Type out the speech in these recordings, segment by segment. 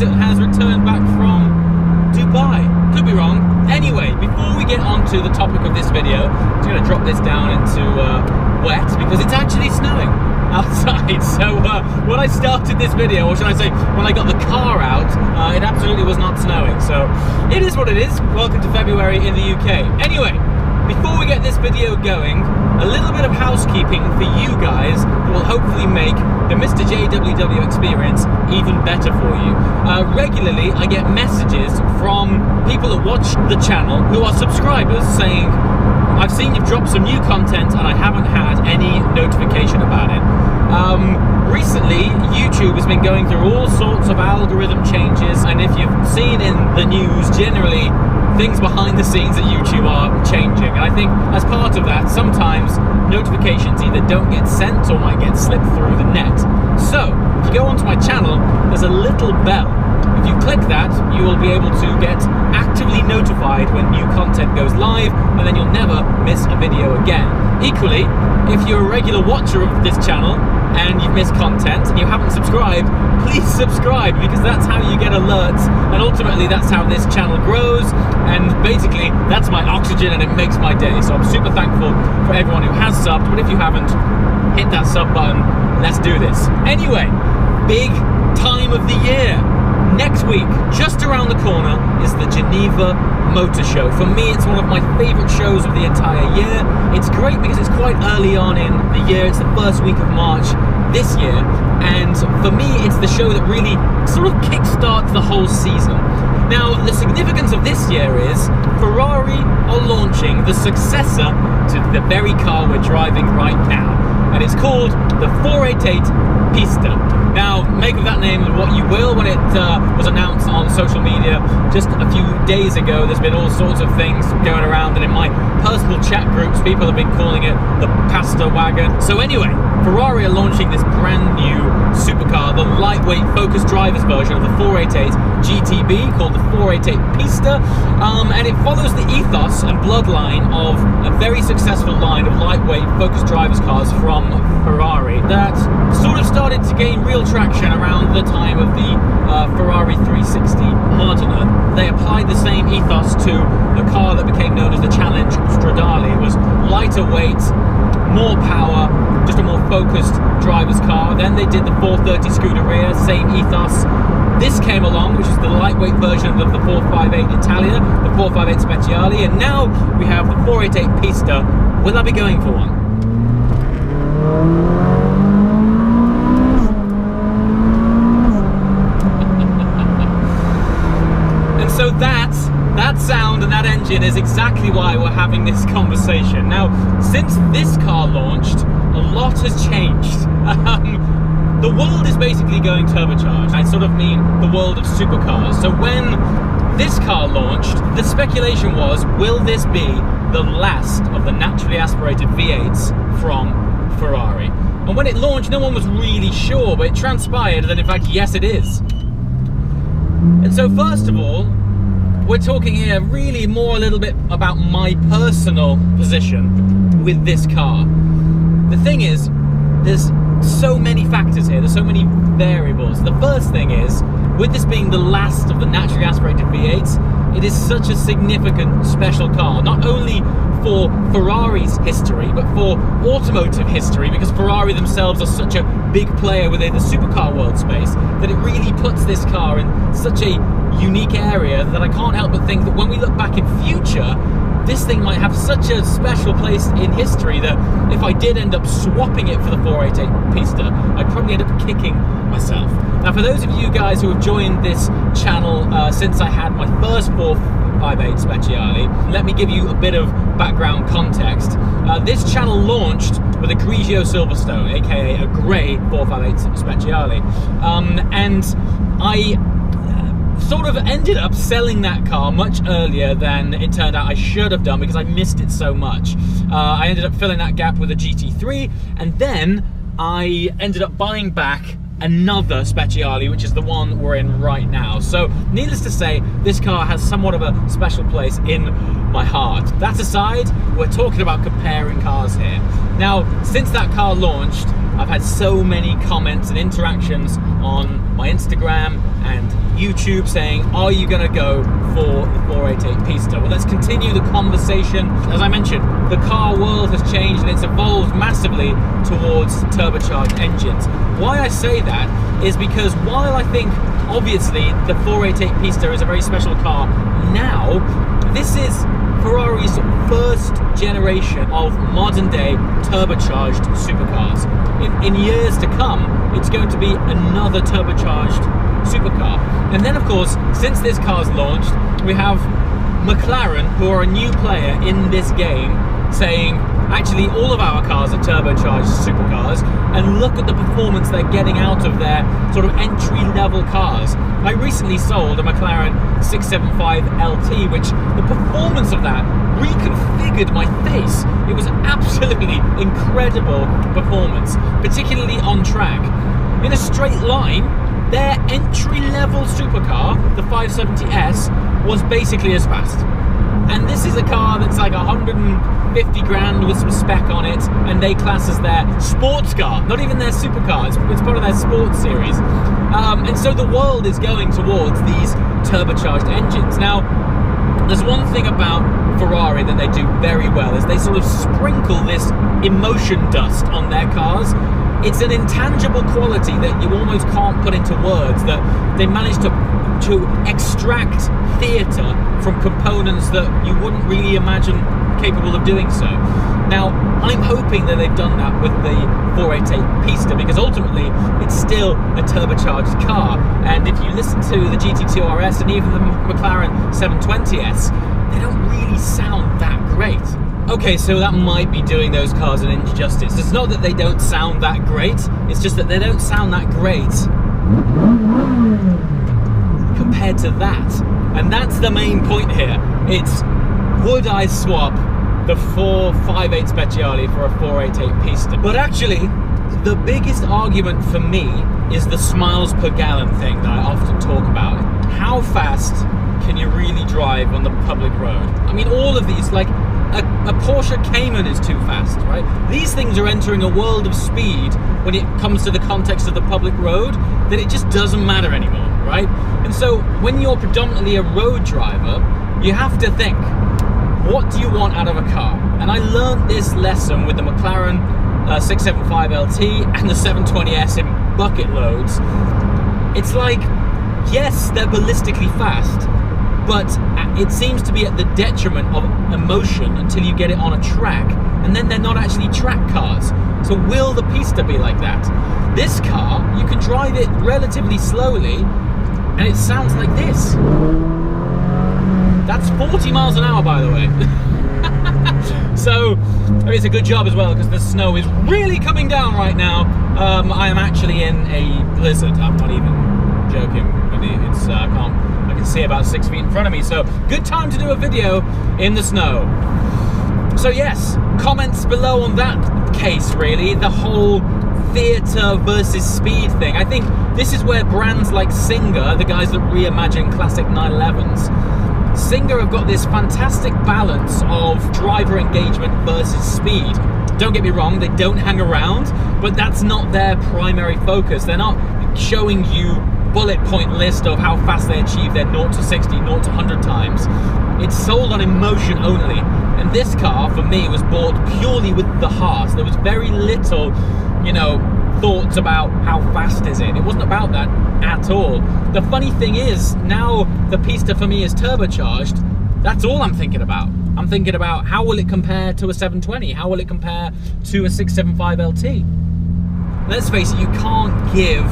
as it has returned back from Dubai. Could be wrong. Anyway, before we get on to the topic of this video, I'm just going to drop this down into wet because it's actually snowing outside. So when I started this video, or should I say when I got the car out, it absolutely was not snowing. So it is what it is. Welcome to February in the UK. Anyway, before we get this video going, a little bit of housekeeping for you guys that will hopefully make the Mr. JWW experience even better for you. Regularly, I get messages from people that watch the channel who are subscribers saying, I've seen you've dropped some new content and I haven't had any notification about it. Recently, YouTube has been going through all sorts of algorithm changes, and if you've seen in the news, generally things behind the scenes at YouTube are changing, and I think as part of that, sometimes notifications either don't get sent or might get slipped through the net. So, if you go onto my channel, there's a little bell. If you click that, you will be able to get actively notified when new content goes live, and then you'll never miss a video again. Equally, if you're a regular watcher of this channel and you've missed content and you haven't subscribed, please subscribe, because that's how you get alerts, and ultimately that's how this channel grows, and basically that's my oxygen and it makes my day. So I'm super thankful for everyone who has subbed, but if you haven't, hit that sub button. Let's do this. Anyway, big time of the year. Next week, just around the corner, is the Geneva Motor Show. For me, it's one of my favourite shows of the entire year. It's great because it's quite early on in the year. It's the first week of March this year, and for me, it's the show that really sort of kickstarts the whole season. Now, the significance of this year is Ferrari are launching the successor to the very car we're driving right now, and it's called the 488 Pista. Now, make of that name what you will. When it was announced on social media just a few days ago, there's been all sorts of things going around, and in my personal chat groups, people have been calling it the Pasta Wagon. So anyway, Ferrari are launching this brand new supercar, the lightweight focused driver's version of the 488 GTB, called the 488 Pista, and it follows the ethos and bloodline of a very successful line of lightweight focused driver's cars from Ferrari that sort of started to gain real traction around the time of the Ferrari 360 Modena. They applied the same ethos to the car that became known as the Challenge Stradale. It was lighter weight, more power, just a more focused driver's car. Then they did the 430 Scuderia, same ethos. This came along, which is the lightweight version of the 458 Italia, the 458 Speciale, and now we have the 488 Pista. Will I be going for one? And so that sound and that engine is exactly why we're having this conversation. Now, since this car launched, a lot has changed. The world is basically going turbocharged. I sort of mean the world of supercars. So when this car launched, the speculation was, will this be the last of the naturally aspirated V8s from Ferrari? And when it launched, no one was really sure, but it transpired that in fact, yes, it is. And so first of all, we're talking here really more a little bit about my personal position with this car. The thing is, there's so many factors here, there's so many variables. The first thing is, with this being the last of the naturally aspirated V8s, it is such a significant special car, not only for Ferrari's history, but for automotive history, because Ferrari themselves are such a big player within the supercar world space, that it really puts this car in such a unique area that I can't help but think that when we look back in future, this thing might have such a special place in history that if I did end up swapping it for the 488 Pista, I'd probably end up kicking myself. Now, for those of you guys who have joined this channel since I had my first 458 Speciale, let me give you a bit of background context. This channel launched with a Grigio Silverstone, aka a grey 458 Speciale, and I sort of ended up selling that car much earlier than it turned out I should have done, because I missed it so much. I ended up filling that gap with a GT3, and then I ended up buying back another Speciale, which is the one we're in right now. So needless to say, this car has somewhat of a special place in my heart. That aside, we're talking about comparing cars here. Now, since that car launched, I've had so many comments and interactions on my Instagram and YouTube saying, are you going to go for the 488 Pista? Well, let's continue the conversation. As I mentioned, the car world has changed and it's evolved massively towards turbocharged engines. Why I say that is because while I think obviously the 488 Pista is a very special car now, this is Ferrari's first generation of modern day turbocharged supercars. In years to come, it's going to be another turbocharged supercar. And then of course, since this car's launched, we have McLaren, who are a new player in this game, saying actually all of our cars are turbocharged supercars, and look at the performance they're getting out of their sort of entry-level cars. I recently sold a McLaren 675 LT, which the performance of that reconfigured my face. It was absolutely incredible performance, particularly on track. In a straight line, their entry-level supercar, the 570S, was basically as fast. And this is a car that's like 150 grand with some spec on it, and they class as their sports car, not even their supercar. It's part of their sports series. And so the world is going towards these turbocharged engines. Now, there's one thing about Ferrari that they do very well, is they sort of sprinkle this emotion dust on their cars. It's an intangible quality that you almost can't put into words, that they manage to extract theatre from components that you wouldn't really imagine capable of doing so. Now, I'm hoping that they've done that with the 488 Pista, because ultimately it's still a turbocharged car, and if you listen to the GT2 RS and even the McLaren 720S, they don't really sound that great. Okay, so that might be doing those cars an injustice. It's not that they don't sound that great, it's just that they don't sound that great compared to that. And that's the main point here. It's, would I swap the 458 Speciale for a 488 Pista? But actually, the biggest argument for me is the miles per gallon thing that I often talk about. How fast can you really drive on the public road? I mean, all of these, like a Porsche Cayman is too fast, right? These things are entering a world of speed when it comes to the context of the public road that it just doesn't matter anymore, right? And so when you're predominantly a road driver, you have to think, what do you want out of a car? And I learned this lesson with the McLaren 675 LT and the 720S in bucket loads. It's like, yes, they're ballistically fast, but it seems to be at the detriment of emotion until you get it on a track, and then they're not actually track cars. So will the Pista be like that? This car, you can drive it relatively slowly, and it sounds like this. That's 40 miles an hour, by the way. So, I mean, it's a good job as well, because the snow is really coming down right now. I am actually in a blizzard. I'm not even joking. It's I can see about 6 feet in front of me, so good time to do a video in the snow. So yes, comments below on that case, really, the whole theatre versus speed thing. I think this is where brands like Singer, the guys that reimagine classic 911s, Singer have got this fantastic balance of driver engagement versus speed. Don't get me wrong, they don't hang around, but that's not their primary focus. They're not showing you bullet point list of how fast they achieve their 0 to 60, 0 to 100 times. It's sold on emotion only. And this car, for me, was bought purely with the heart. There was very little, you know, thoughts about how fast is it. It wasn't about that at all. The funny thing is, now the Pista for me is turbocharged. That's all I'm thinking about. I'm thinking about how will it compare to a 720? How will it compare to a 675 LT? Let's face it, you can't give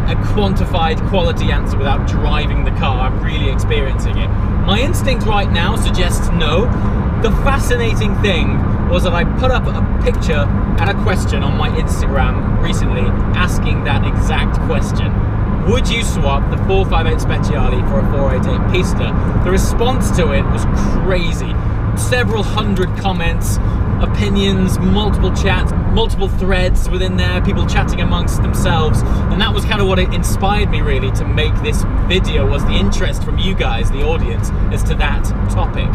a quantified quality answer without driving the car and really experiencing it. My instinct right now suggests no. The fascinating thing was that I put up a picture and a question on my Instagram recently asking that exact question. Would you swap the 458 Speciale for a 488 Pista? The response to it was crazy. Several hundred comments, opinions, multiple chats, multiple threads within there, people chatting amongst themselves, and that was kind of what it inspired me really to make this video, was the interest from you guys, the audience, as to that topic.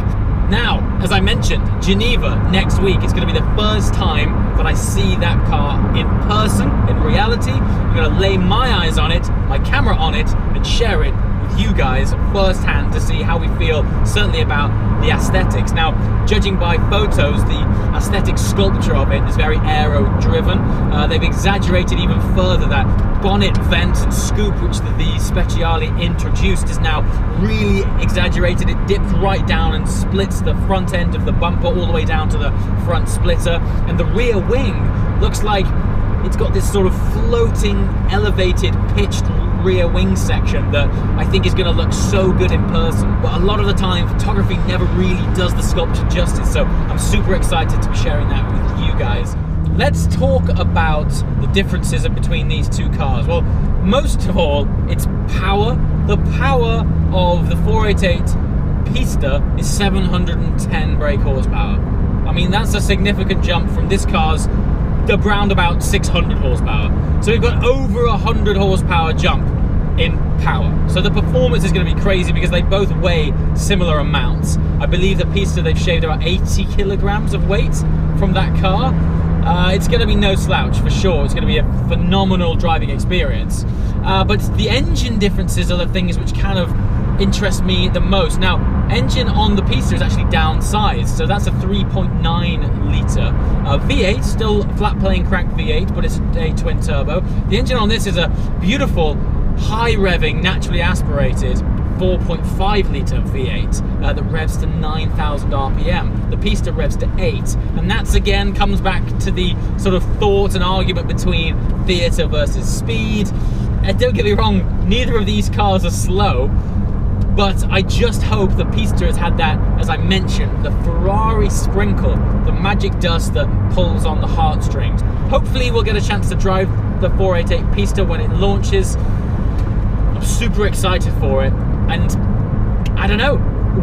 Now, as I mentioned, Geneva next week is going to be the first time that I see that car in person, in reality. I'm going to lay my eyes on it, my camera on it, and share it with with you guys firsthand to see how we feel, certainly about the aesthetics. Now, judging by photos, the aesthetic sculpture of it is very aero-driven. They've exaggerated even further that bonnet vent and scoop which the Speciale introduced is now really exaggerated. It dips right down and splits the front end of the bumper all the way down to the front splitter, and the rear wing looks like it's got this sort of floating, elevated, pitched rear wing section that I think is going to look so good in person. But a lot of the time, photography never really does the sculpture justice, so I'm super excited to be sharing that with you guys. Let's talk about the differences between these two cars. Well, most of all, it's power. The power of the 488 Pista is 710 brake horsepower. I mean, that's a significant jump from this car's around about 600 horsepower. So we've got over 100 horsepower jump in power. So the performance is going to be crazy because they both weigh similar amounts. I believe the Pista, they've shaved about 80 kilograms of weight from that car. It's going to be no slouch for sure. It's going to be a phenomenal driving experience. But the engine differences are the things which kind of interest me the most. Now, engine on the Pista is actually downsized, so that's a 3.9 litre V8, still flat plane crank V8, but it's a twin turbo. The engine on this is a beautiful, high revving, naturally aspirated 4.5 litre V8 that revs to 9,000 RPM. The Pista revs to 8, and that's again comes back to the sort of thought and argument between theatre versus speed. And don't get me wrong, neither of these cars are slow, but I just hope the Pista has had that, as I mentioned, the Ferrari sprinkle, the magic dust that pulls on the heartstrings. Hopefully we'll get a chance to drive the 488 Pista when it launches. I'm super excited for it, and I don't know,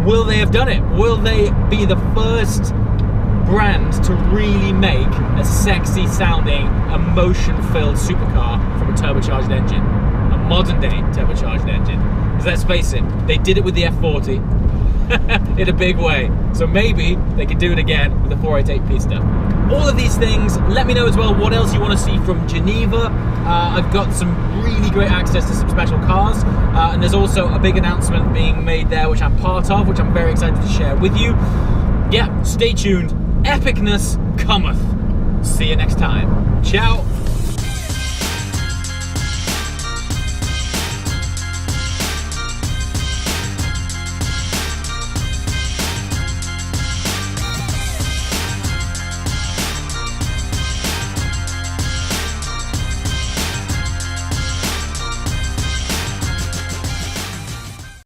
will they have done it? Will they be the first brand to really make a sexy sounding, emotion-filled supercar from a turbocharged engine? A modern day turbocharged engine. Because let's face it, they did it with the F40 in a big way. So maybe they could do it again with the 488 Pista. All of these things, let me know as well what else you want to see from Geneva. I've got some really great access to some special cars, and there's also a big announcement being made there which I'm part of, which I'm very excited to share with you. Yeah, stay tuned. Epicness cometh. See you next time. Ciao.